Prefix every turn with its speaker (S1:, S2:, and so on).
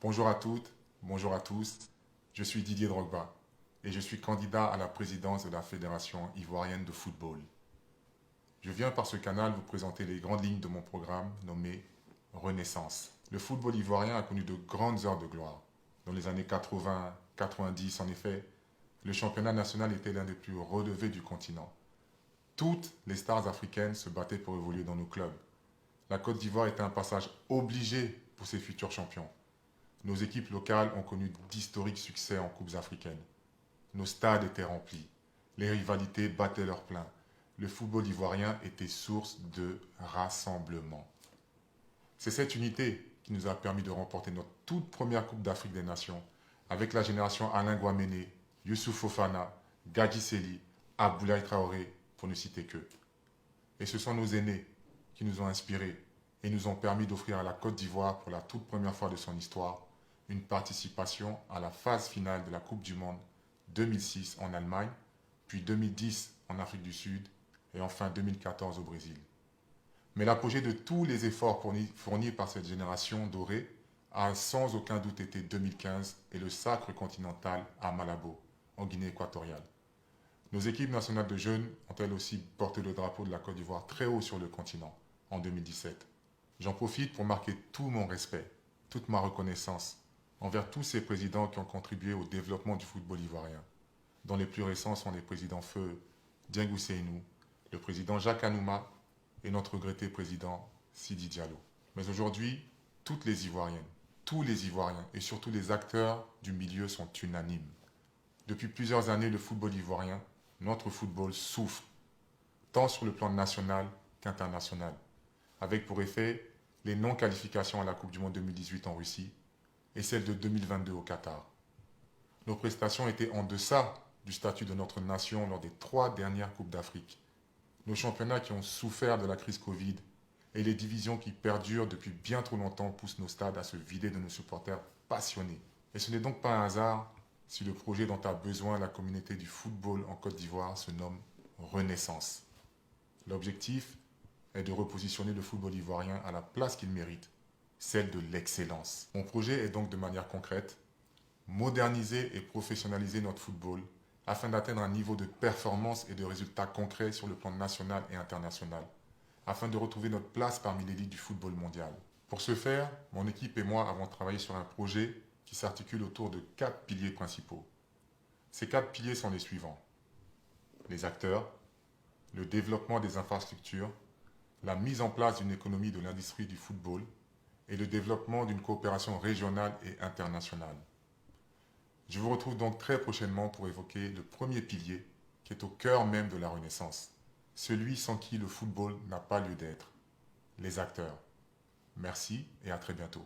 S1: Bonjour à toutes, bonjour à tous. Je suis Didier Drogba et je suis candidat à la présidence de la Fédération ivoirienne de football. Je viens par ce canal vous présenter les grandes lignes de mon programme nommé Renaissance. Le football ivoirien a connu de grandes heures de gloire. Dans les années 80-90, en effet, le championnat national était l'un des plus relevés du continent. Toutes les stars africaines se battaient pour évoluer dans nos clubs. La Côte d'Ivoire était un passage obligé pour ses futurs champions. Nos équipes locales ont connu d'historiques succès en coupes africaines. Nos stades étaient remplis. Les rivalités battaient leur plein. Le football ivoirien était source de rassemblement. C'est cette unité qui nous a permis de remporter notre toute première Coupe d'Afrique des Nations avec la génération Alain Guaméné, Youssouf Fofana, Gadji Seli, Aboulaye Traoré, pour ne citer qu'eux. Et ce sont nos aînés qui nous ont inspirés et nous ont permis d'offrir à la Côte d'Ivoire, pour la toute première fois de son histoire, une participation à la phase finale de la Coupe du Monde 2006 en Allemagne, puis 2010 en Afrique du Sud et enfin 2014 au Brésil. Mais l'apogée de tous les efforts fournis par cette génération dorée a sans aucun doute été 2015 et le sacre continental à Malabo, en Guinée équatoriale. Nos équipes nationales de jeunes ont elles aussi porté le drapeau de la Côte d'Ivoire très haut sur le continent en 2017. J'en profite pour marquer tout mon respect, toute ma reconnaissance envers tous ces présidents qui ont contribué au développement du football ivoirien, dont les plus récents sont les présidents feu Diengou Seynou, le président Jacques Anouma et notre regretté président Sidi Diallo. Mais aujourd'hui, toutes les Ivoiriennes, tous les Ivoiriens et surtout les acteurs du milieu sont unanimes. Depuis plusieurs années, le football ivoirien, notre football, souffre, tant sur le plan national qu'international, avec pour effet les non-qualifications à la Coupe du Monde 2018 en Russie et celle de 2022 au Qatar. Nos prestations étaient en deçà du statut de notre nation lors des 3 dernières Coupes d'Afrique. Nos championnats qui ont souffert de la crise Covid et les divisions qui perdurent depuis bien trop longtemps poussent nos stades à se vider de nos supporters passionnés. Et ce n'est donc pas un hasard si le projet dont a besoin la communauté du football en Côte d'Ivoire se nomme Renaissance. L'objectif est de repositionner le football ivoirien à la place qu'il mérite, celle de l'excellence. Mon projet est donc de manière concrète, moderniser et professionnaliser notre football afin d'atteindre un niveau de performance et de résultats concrets sur le plan national et international, afin de retrouver notre place parmi l'élite du football mondial. Pour ce faire, mon équipe et moi avons travaillé sur un projet qui s'articule autour de 4 piliers principaux. Ces 4 piliers sont les suivants: les acteurs, le développement des infrastructures, la mise en place d'une économie de l'industrie du football et le développement d'une coopération régionale et internationale. Je vous retrouve donc très prochainement pour évoquer le premier pilier qui est au cœur même de la Renaissance, celui sans qui le football n'a pas lieu d'être, les acteurs. Merci et à très bientôt.